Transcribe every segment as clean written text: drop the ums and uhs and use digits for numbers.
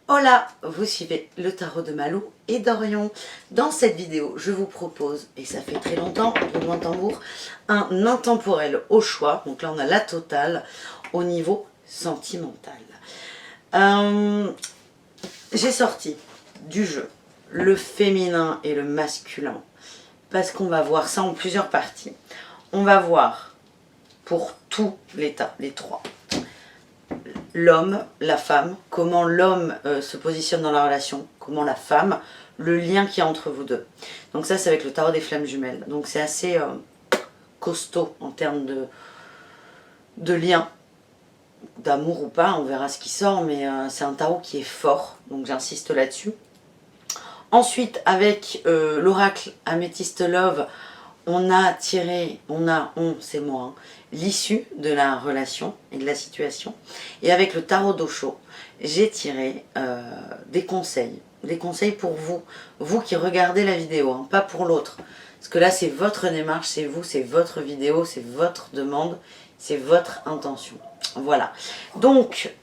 Hola, vous suivez le tarot de Malou et d'Orion. Dans cette vidéo, je vous propose, et ça fait très longtemps, roulement de tambour, un intemporel au choix. Donc là, on a la totale au niveau sentimental. J'ai sorti du jeu le féminin et le masculin parce qu'on va voir ça en plusieurs parties. On va voir pour tout l'état, les trois. L'homme, la femme, comment l'homme se positionne dans la relation, comment la femme, le lien qu'il y a entre vous deux. Donc ça, c'est avec le tarot des flammes jumelles. Donc c'est assez costaud en termes de lien, d'amour ou pas, on verra ce qui sort, mais c'est un tarot qui est fort, donc j'insiste là-dessus. Ensuite, avec l'oracle Amethyst Love, on a tiré, c'est moi, hein, l'issue de la relation et de la situation. Et avec le tarot d'Osho, j'ai tiré des conseils pour vous, vous qui regardez la vidéo, hein, pas pour l'autre. Parce que là, c'est votre démarche, c'est vous, c'est votre vidéo, c'est votre demande, c'est votre intention. Voilà. Donc,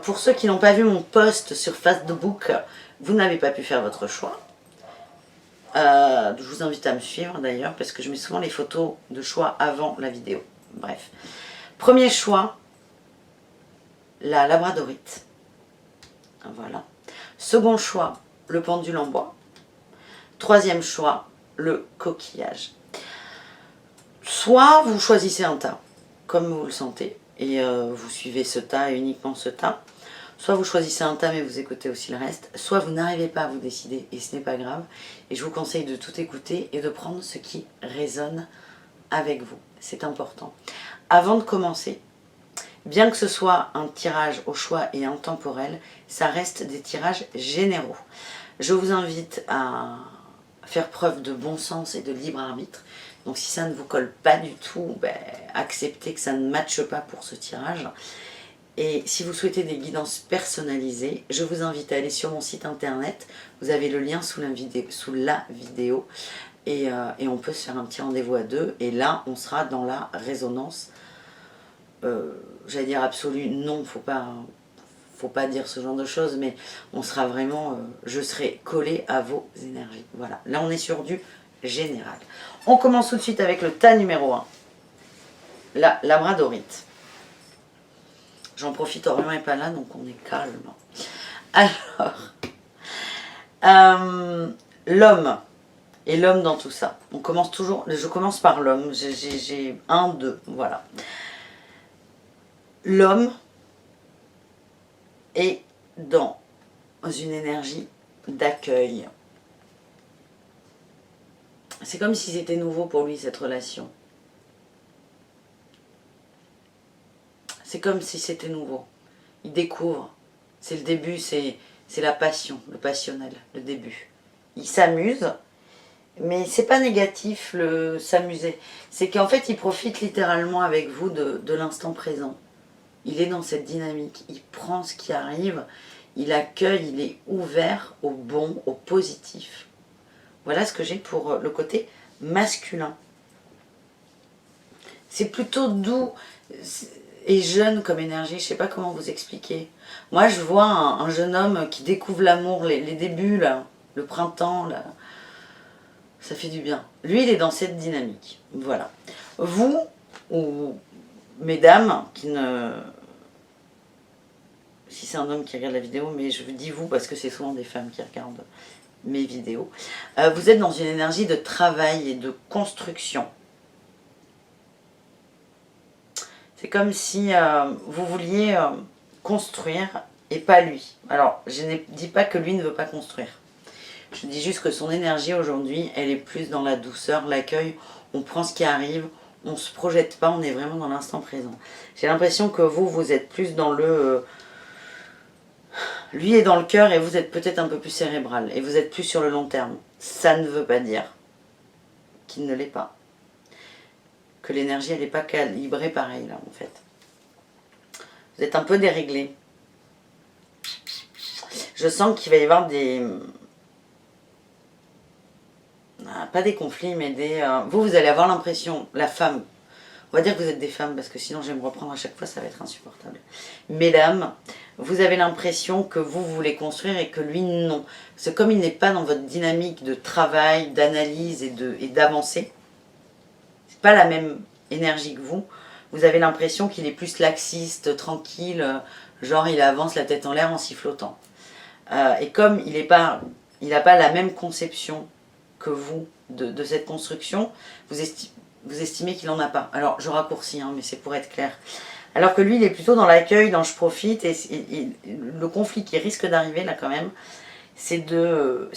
pour ceux qui n'ont pas vu mon post sur Facebook, vous n'avez pas pu faire votre choix. Je vous invite à me suivre d'ailleurs parce que je mets souvent les photos de choix avant la vidéo. Bref. Premier choix, la labradorite. Voilà. Second choix, le pendule en bois. Troisième choix, le coquillage. Soit vous choisissez un tas, comme vous le sentez, et vous suivez ce tas et uniquement ce tas. Soit vous choisissez un tas mais vous écoutez aussi le reste, soit vous n'arrivez pas à vous décider et ce n'est pas grave. Et je vous conseille de tout écouter et de prendre ce qui résonne avec vous. C'est important. Avant de commencer, bien que ce soit un tirage au choix et intemporel, ça reste des tirages généraux. Je vous invite à faire preuve de bon sens et de libre arbitre. Donc si ça ne vous colle pas du tout, acceptez que ça ne matche pas pour ce tirage. Et si vous souhaitez des guidances personnalisées, je vous invite à aller sur mon site internet. Vous avez le lien sous la vidéo. Et on peut se faire un petit rendez-vous à deux. Et là, on sera dans la résonance. J'allais dire absolue. Non, faut pas dire ce genre de choses. Mais on sera vraiment... je serai collée à vos énergies. Voilà. Là, on est sur du général. On commence tout de suite avec le tas numéro 1. La labradorite. J'en profite, Orion n'est pas là, donc on est calme. Alors, l'homme, et l'homme dans tout ça. On commence toujours, je commence par l'homme, j'ai un, deux, voilà. L'homme est dans une énergie d'accueil. C'est comme si c'était nouveau pour lui, cette relation. C'est comme si c'était nouveau. Il découvre. C'est le début, c'est la passion, le passionnel, le début. Il s'amuse, mais c'est pas négatif le s'amuser. C'est qu'en fait, il profite littéralement avec vous de l'instant présent. Il est dans cette dynamique. Il prend ce qui arrive, il accueille, il est ouvert au bon, au positif. Voilà ce que j'ai pour le côté masculin. C'est plutôt doux et jeune comme énergie, je sais pas comment vous expliquer. Moi je vois un jeune homme qui découvre l'amour, les débuts, là, le printemps, là, ça fait du bien. Lui il est dans cette dynamique, voilà. Vous, ou mesdames, qui ne... Si c'est un homme qui regarde la vidéo, mais je vous dis vous parce que c'est souvent des femmes qui regardent mes vidéos. Vous êtes dans une énergie de travail et de construction. C'est comme si vous vouliez construire et pas lui. Alors, je ne dis pas que lui ne veut pas construire. Je dis juste que son énergie aujourd'hui, elle est plus dans la douceur, l'accueil. On prend ce qui arrive, on ne se projette pas, on est vraiment dans l'instant présent. J'ai l'impression que vous êtes plus dans le... lui est dans le cœur et vous êtes peut-être un peu plus cérébral. Et vous êtes plus sur le long terme. Ça ne veut pas dire qu'il ne l'est pas. Que l'énergie elle n'est pas calibrée pareil là en fait. Vous êtes un peu déréglé. Je sens qu'il va y avoir des... pas des conflits mais des... vous allez avoir l'impression, la femme, on va dire que vous êtes des femmes parce que sinon je vais me reprendre à chaque fois, ça va être insupportable. Mesdames, vous avez l'impression que vous voulez construire et que lui non. C'est comme il n'est pas dans votre dynamique de travail, d'analyse et d'avancer. C'est pas la même énergie que vous. Vous avez l'impression qu'il est plus laxiste, tranquille, genre il avance la tête en l'air en sifflotant. Et comme il n'a pas la même conception que vous de cette construction, vous estimez qu'il n'en a pas. Alors je raccourcis, hein, mais c'est pour être clair. Alors que lui, il est plutôt dans l'accueil, dans je profite, et le conflit qui risque d'arriver là quand même, c'est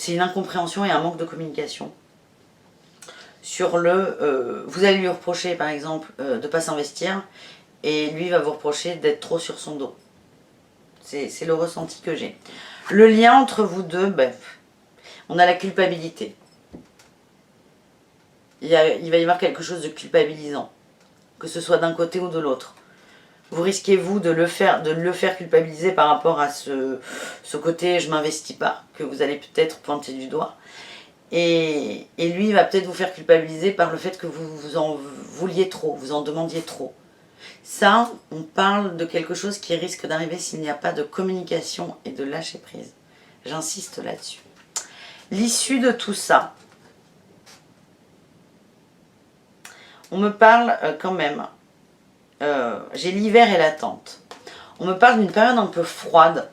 une incompréhension et un manque de communication. Sur vous allez lui reprocher par exemple de ne pas s'investir, et lui va vous reprocher d'être trop sur son dos. C'est le ressenti que j'ai. Le lien entre vous deux, ben, on a la culpabilité. Il va y avoir quelque chose de culpabilisant, que ce soit d'un côté ou de l'autre. Vous risquez, vous, de le faire culpabiliser par rapport à ce côté « je m'investis pas », que vous allez peut-être pointer du doigt. Et lui, il va peut-être vous faire culpabiliser par le fait que vous en vouliez trop, vous en demandiez trop. Ça, on parle de quelque chose qui risque d'arriver s'il n'y a pas de communication et de lâcher prise. J'insiste là-dessus. L'issue de tout ça, on me parle quand même... j'ai l'hiver et l'attente. On me parle d'une période un peu froide,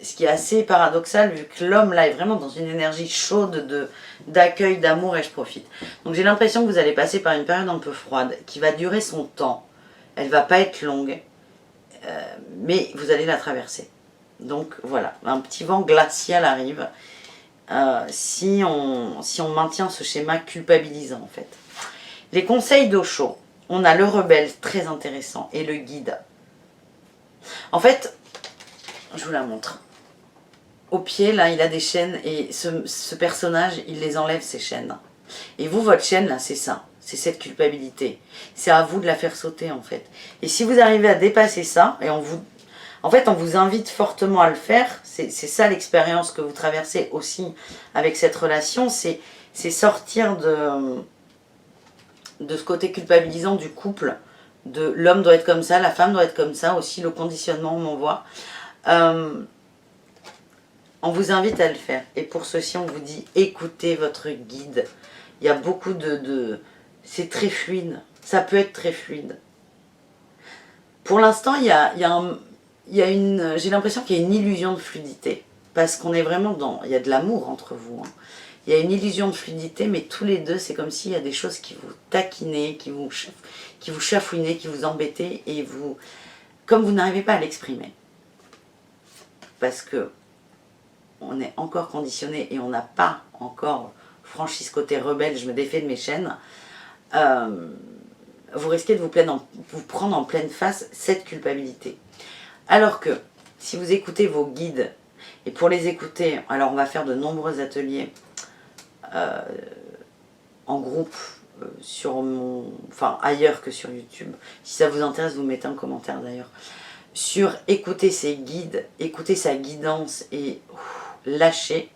ce qui est assez paradoxal vu que l'homme là est vraiment dans une énergie chaude d'accueil, d'amour et je profite. Donc j'ai l'impression que vous allez passer par une période un peu froide qui va durer son temps. Elle va pas être longue, mais vous allez la traverser. Donc voilà, un petit vent glacial arrive si on maintient ce schéma culpabilisant en fait. Les conseils d'Osho. On a le rebelle, très intéressant, et le guide. En fait, je vous la montre. Au pied, là, il a des chaînes, et ce personnage, il les enlève, ces chaînes. Et vous, votre chaîne, là, c'est ça. C'est cette culpabilité. C'est à vous de la faire sauter, en fait. Et si vous arrivez à dépasser ça, et en fait, on vous invite fortement à le faire, c'est ça l'expérience que vous traversez aussi avec cette relation, c'est sortir de ce côté culpabilisant du couple, de l'homme doit être comme ça, la femme doit être comme ça, aussi le conditionnement on m'envoie. On vous invite à le faire. Et pour ceci, on vous dit, écoutez votre guide. Il y a beaucoup c'est très fluide. Ça peut être très fluide. Pour l'instant, j'ai l'impression qu'il y a une illusion de fluidité. Parce qu'on est vraiment il y a de l'amour entre vous. Hein. Il y a une illusion de fluidité, mais tous les deux, c'est comme s'il y a des choses qui vous taquinaient, qui vous chafouinaient, qui vous embêtaient, et comme vous n'arrivez pas à l'exprimer. Parce que on est encore conditionné et on n'a pas encore franchi ce côté rebelle, je me défais de mes chaînes, vous risquez de vous prendre en pleine face cette culpabilité. Alors que, si vous écoutez vos guides, et pour les écouter, alors on va faire de nombreux ateliers, en groupe ailleurs que sur YouTube. Si ça vous intéresse, vous mettez un commentaire d'ailleurs. Sur écouter ses guides, écouter sa guidance et lâcher.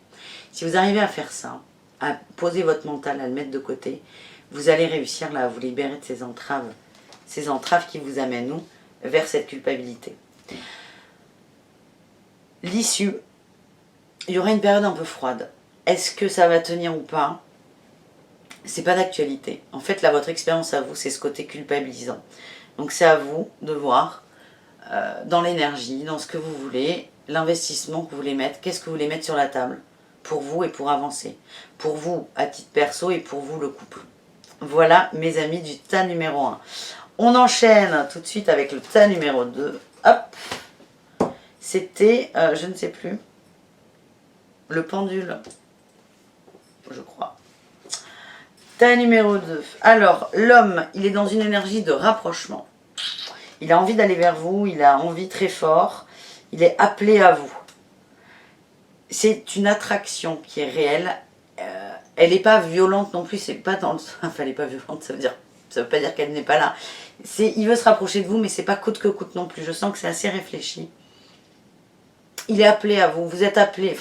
Si vous arrivez à faire ça, à poser votre mental, à le mettre de côté, vous allez réussir là à vous libérer de ces entraves qui vous amènent vers cette culpabilité. L'issue, il y aura une période un peu froide. Est-ce que ça va tenir ou pas? C'est pas d'actualité. En fait, là, votre expérience à vous, c'est ce côté culpabilisant. Donc, c'est à vous de voir dans l'énergie, dans ce que vous voulez, l'investissement que vous voulez mettre, qu'est-ce que vous voulez mettre sur la table pour vous et pour avancer. Pour vous, à titre perso, et pour vous, le couple. Voilà, mes amis, du tas numéro 1. On enchaîne tout de suite avec le tas numéro 2. Hop! C'était, je ne sais plus, le pendule, je crois. Tas numéro 2. Alors, l'homme, il est dans une énergie de rapprochement. Il a envie d'aller vers vous, il a envie très fort, il est appelé à vous. C'est une attraction qui est réelle. Elle n'est pas violente non plus, c'est pas dans le... Enfin, elle n'est pas violente, ça veut pas dire qu'elle n'est pas là. Il veut se rapprocher de vous, mais c'est pas coûte que coûte non plus. Je sens que c'est assez réfléchi. Il est appelé à vous, vous êtes appelé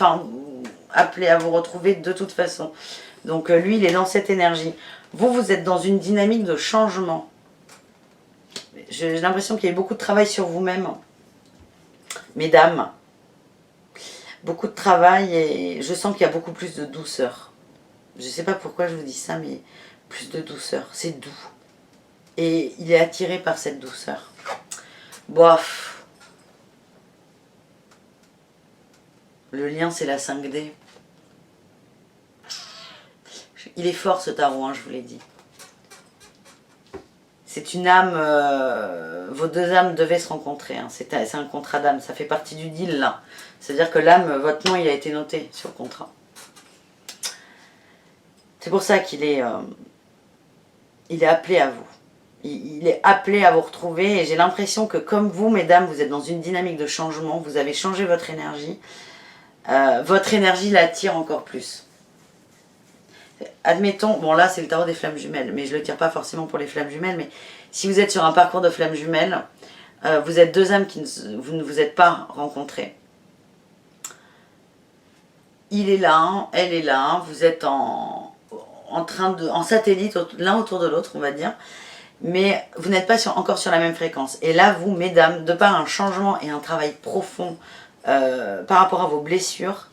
à vous retrouver de toute façon. Donc lui, il est dans cette énergie. Vous êtes dans une dynamique de changement. J'ai l'impression qu'il y a beaucoup de travail sur vous-même. Mesdames, beaucoup de travail et je sens qu'il y a beaucoup plus de douceur. Je ne sais pas pourquoi je vous dis ça, mais plus de douceur. C'est doux. Et il est attiré par cette douceur. Bof. Le lien, c'est la 5D. Il est fort ce tarot, hein, je vous l'ai dit. C'est une âme, vos deux âmes devaient se rencontrer. Hein. C'est un contrat d'âme, ça fait partie du deal là. C'est-à-dire que l'âme, votre nom, il a été noté sur le contrat. C'est pour ça qu'il est, il est appelé à vous. Il est appelé à vous retrouver et j'ai l'impression que comme vous, mesdames, vous êtes dans une dynamique de changement, vous avez changé votre énergie l'attire encore plus. Admettons, bon là c'est le tarot des flammes jumelles, mais je ne le tire pas forcément pour les flammes jumelles, mais si vous êtes sur un parcours de flammes jumelles, vous êtes deux âmes qui vous ne vous êtes pas rencontrées. Il est là, elle est là, vous êtes en satellite l'un autour de l'autre, on va dire, mais vous n'êtes pas encore sur la même fréquence. Et là, vous, mesdames, de par un changement et un travail profond par rapport à vos blessures,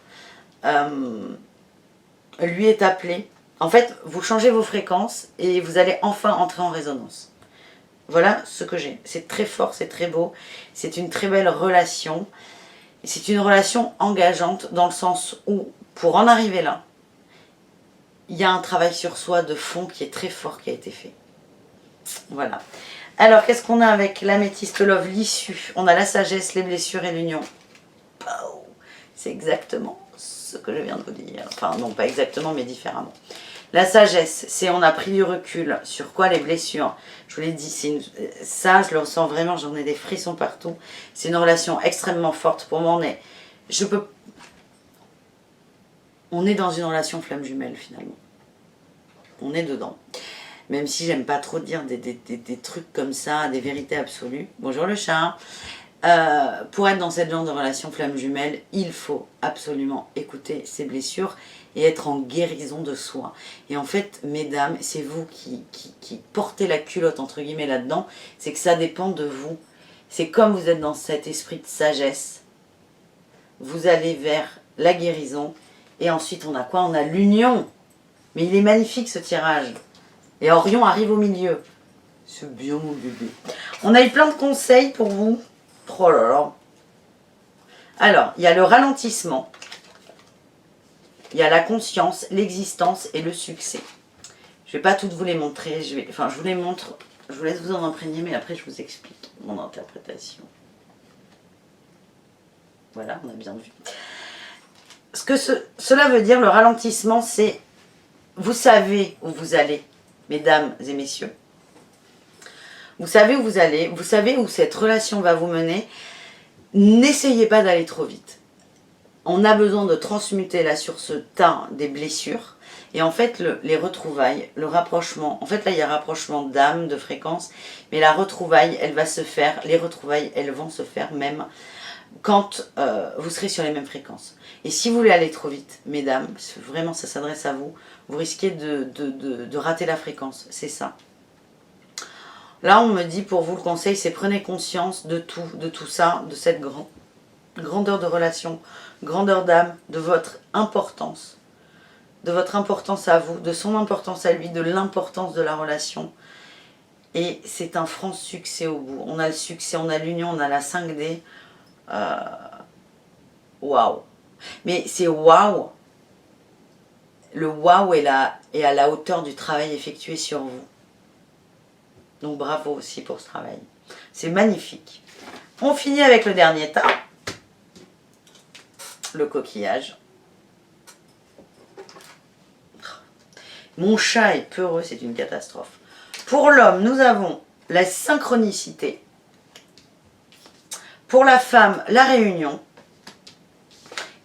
lui est appelé. En fait, vous changez vos fréquences et vous allez enfin entrer en résonance. Voilà ce que j'ai. C'est très fort, c'est très beau. C'est une très belle relation. C'est une relation engageante dans le sens où, pour en arriver là, il y a un travail sur soi de fond qui est très fort qui a été fait. Voilà. Alors, qu'est-ce qu'on a avec l'améthyste love, l'issue? On a la sagesse, les blessures et l'union. C'est exactement ce que je viens de vous dire. Enfin, non, pas exactement, mais différemment. La sagesse, c'est on a pris du recul sur quoi les blessures. Je vous l'ai dit, ça, je le ressens vraiment, j'en ai des frissons partout. C'est une relation extrêmement forte. Pour moi, on est dans une relation flamme jumelle, finalement. On est dedans. Même si j'aime pas trop dire des trucs comme ça, des vérités absolues. Bonjour le chat. Pour être dans cette genre de relation flamme jumelle, il faut absolument écouter ses blessures et être en guérison de soi. Et en fait, mesdames, c'est vous qui portez la culotte entre guillemets là-dedans, c'est que ça dépend de vous. C'est comme vous êtes dans cet esprit de sagesse, vous allez vers la guérison et ensuite on a quoi? On a l'union. Mais il est magnifique ce tirage. Et Orion arrive au milieu. C'est bien mon bébé. On a eu plein de conseils pour vous. Oh là là. Alors, il y a le ralentissement. Il y a la conscience, l'existence et le succès. Je ne vais pas toutes vous les montrer. Je vous les montre. Je vous laisse vous en imprégner, mais après je vous explique mon interprétation. Voilà, on a bien vu. Ce que cela veut dire, le ralentissement, c'est vous savez où vous allez, mesdames et messieurs. Vous savez où vous allez, vous savez où cette relation va vous mener. N'essayez pas d'aller trop vite. On a besoin de transmuter là sur ce tas des blessures. Et en fait, les retrouvailles, le rapprochement, en fait là il y a rapprochement d'âme, de fréquence, mais la retrouvaille, elle va se faire, les retrouvailles, elles vont se faire même quand vous serez sur les mêmes fréquences. Et si vous voulez aller trop vite, mesdames, vraiment ça s'adresse à vous, vous risquez de rater la fréquence, c'est ça. Là, on me dit, pour vous, le conseil, c'est prenez conscience de tout ça, de cette grandeur de relation, grandeur d'âme, de votre importance à vous, de son importance à lui, de l'importance de la relation. Et c'est un franc succès au bout. On a le succès, on a l'union, on a la 5D. Waouh! Mais c'est waouh! Le waouh est à la hauteur du travail effectué sur vous. Donc bravo aussi pour ce travail. C'est magnifique. On finit avec le dernier tas. Le coquillage. Mon chat est peureux, c'est une catastrophe. Pour l'homme, nous avons la synchronicité. Pour la femme, la réunion.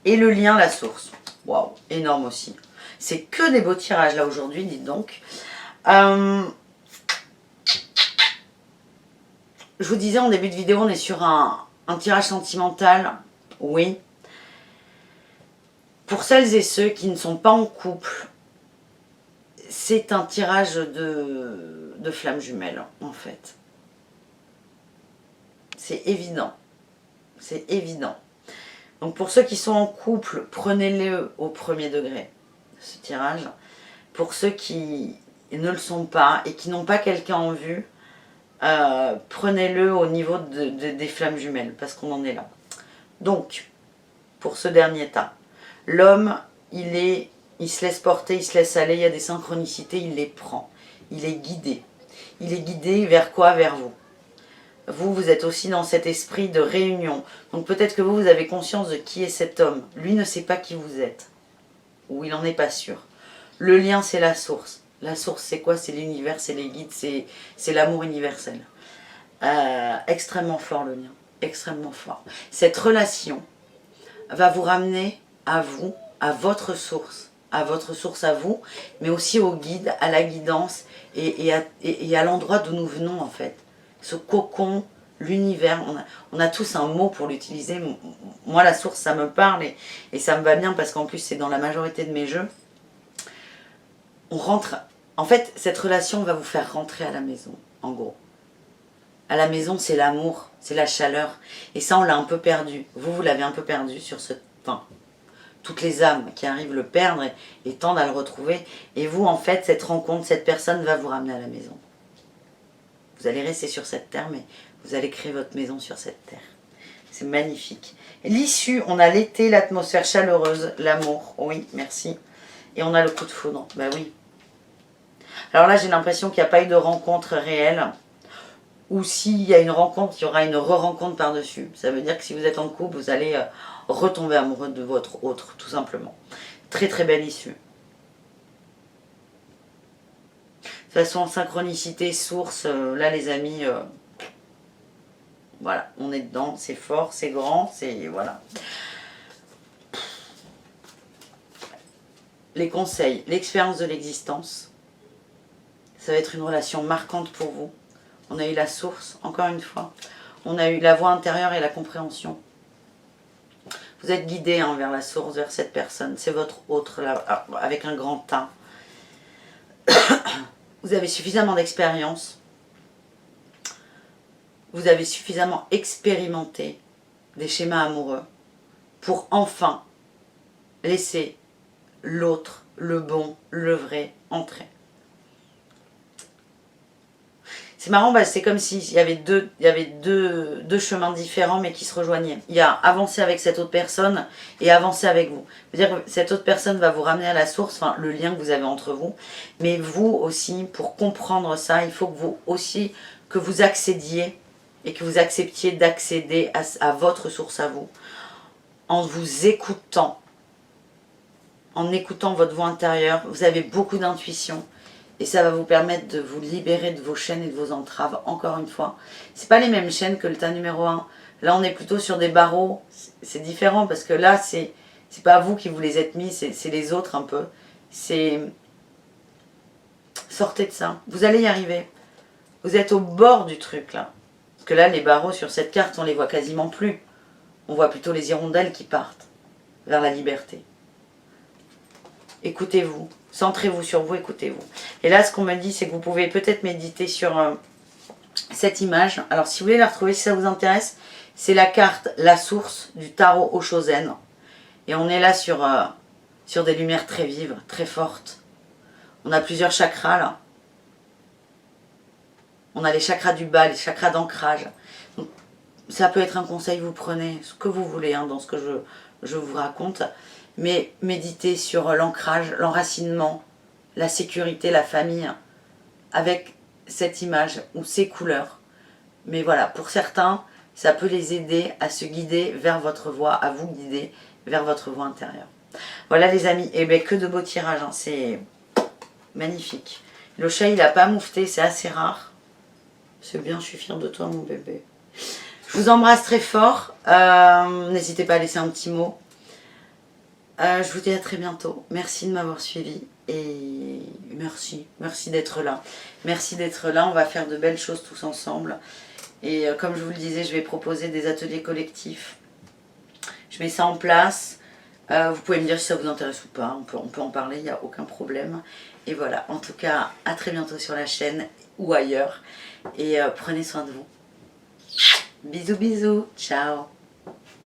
Et le lien, la source. Waouh, énorme aussi. C'est que des beaux tirages là aujourd'hui, dites donc. Je vous disais en début de vidéo, on est sur un tirage sentimental. Oui. Pour celles et ceux qui ne sont pas en couple, c'est un tirage de flammes jumelles, en fait. C'est évident. c'est évident. Donc pour ceux qui sont en couple, prenez-le au premier degré, ce tirage. Pour ceux qui ne le sont pas et qui n'ont pas quelqu'un en vue, prenez-le au niveau des flammes jumelles, parce qu'on en est là. Donc, pour ce dernier tas, l'homme, il se laisse porter, il se laisse aller, il y a des synchronicités, il les prend. Il est guidé. Il est guidé vers quoi? Vers vous. Vous êtes aussi dans cet esprit de réunion. Donc peut-être que vous avez conscience de qui est cet homme. Lui ne sait pas qui vous êtes. Ou il n'en est pas sûr. Le lien, c'est la source. La source, c'est quoi? C'est l'univers, c'est les guides, c'est l'amour universel. Extrêmement fort le lien. Extrêmement fort. Cette relation va vous ramener à vous, à votre source à vous, mais aussi au guide, à la guidance et à l'endroit d'où nous venons en fait. Ce cocon, l'univers, on a tous un mot pour l'utiliser. Moi la source ça me parle et ça me va bien parce qu'en plus c'est dans la majorité de mes jeux. On rentre, en fait cette relation va vous faire rentrer à la maison, en gros. À la maison c'est l'amour, c'est la chaleur et ça on l'a un peu perdu. Vous l'avez un peu perdu sur ce temps. Toutes les âmes qui arrivent le perdre et tendent à le retrouver. Et vous, en fait, cette rencontre, cette personne va vous ramener à la maison. Vous allez rester sur cette terre, mais vous allez créer votre maison sur cette terre. C'est magnifique. L'issue, on a l'été, l'atmosphère chaleureuse, l'amour. Oui, merci. Et on a le coup de foudre. Ben oui. Alors là, j'ai l'impression qu'il n'y a pas eu de rencontre réelle. Ou s'il y a une rencontre, il y aura une re-rencontre par-dessus. Ça veut dire que si vous êtes en couple, vous allez retomber amoureux de votre autre, tout simplement. Très très belle issue. De toute façon, synchronicité, source, là les amis, voilà, on est dedans, c'est fort, c'est grand, c'est... voilà. Les conseils, l'expérience de l'existence, ça va être une relation marquante pour vous. On a eu la source, encore une fois. On a eu la voix intérieure et la compréhension. Vous êtes guidé hein, vers la source, vers cette personne. C'est votre autre, là, avec un grand A. Vous avez suffisamment d'expérience. Vous avez suffisamment expérimenté des schémas amoureux pour enfin laisser l'autre, le bon, le vrai, entrer. C'est marrant, bah, c'est comme s'il y avait deux chemins différents mais qui se rejoignaient. Il y a avancer avec cette autre personne et avancer avec vous. C'est-à-dire que cette autre personne va vous ramener à la source, enfin le lien que vous avez entre vous. Mais vous aussi, pour comprendre ça, il faut que vous aussi, que vous accédiez et que vous acceptiez d'accéder à votre source à vous. En vous écoutant, en écoutant votre voix intérieure, vous avez beaucoup d'intuition. Et ça va vous permettre de vous libérer de vos chaînes et de vos entraves, encore une fois. Ce pas les mêmes chaînes que le tas numéro 1. Là, on est plutôt sur des barreaux. C'est différent parce que là, c'est pas vous qui vous les êtes mis, c'est les autres un peu. C'est... Sortez de ça. Vous allez y arriver. Vous êtes au bord du truc, là. Parce que là, les barreaux sur cette carte, on les voit quasiment plus. On voit plutôt les hirondelles qui partent vers la liberté. Écoutez-vous. Centrez-vous sur vous, écoutez-vous. Et là, ce qu'on me dit, c'est que vous pouvez peut-être méditer sur cette image. Alors, si vous voulez la retrouver, si ça vous intéresse, c'est la carte La Source du tarot Oshozen. Et on est là sur des lumières très vives, très fortes. On a plusieurs chakras, là. On a les chakras du bas, les chakras d'ancrage. Donc, ça peut être un conseil, vous prenez ce que vous voulez hein, dans ce que je vous raconte. Mais méditez sur l'ancrage, l'enracinement, la sécurité, la famille, avec cette image ou ces couleurs. Mais voilà, pour certains, ça peut les aider à se guider vers votre voie, à vous guider vers votre voie intérieure. Voilà les amis, et bien que de beaux tirages, hein, c'est magnifique. Le chat, il n'a pas moufté, c'est assez rare. C'est bien, je suis fière de toi mon bébé. Je vous embrasse très fort, n'hésitez pas à laisser un petit mot. Je vous dis à très bientôt. Merci de m'avoir suivi et merci d'être là. Merci d'être là, on va faire de belles choses tous ensemble. Et comme je vous le disais, je vais proposer des ateliers collectifs. Je mets ça en place. Vous pouvez me dire si ça vous intéresse ou pas, on peut en parler, il n'y a aucun problème. Et voilà, en tout cas, à très bientôt sur la chaîne ou ailleurs. Et prenez soin de vous. Bisous, bisous, ciao.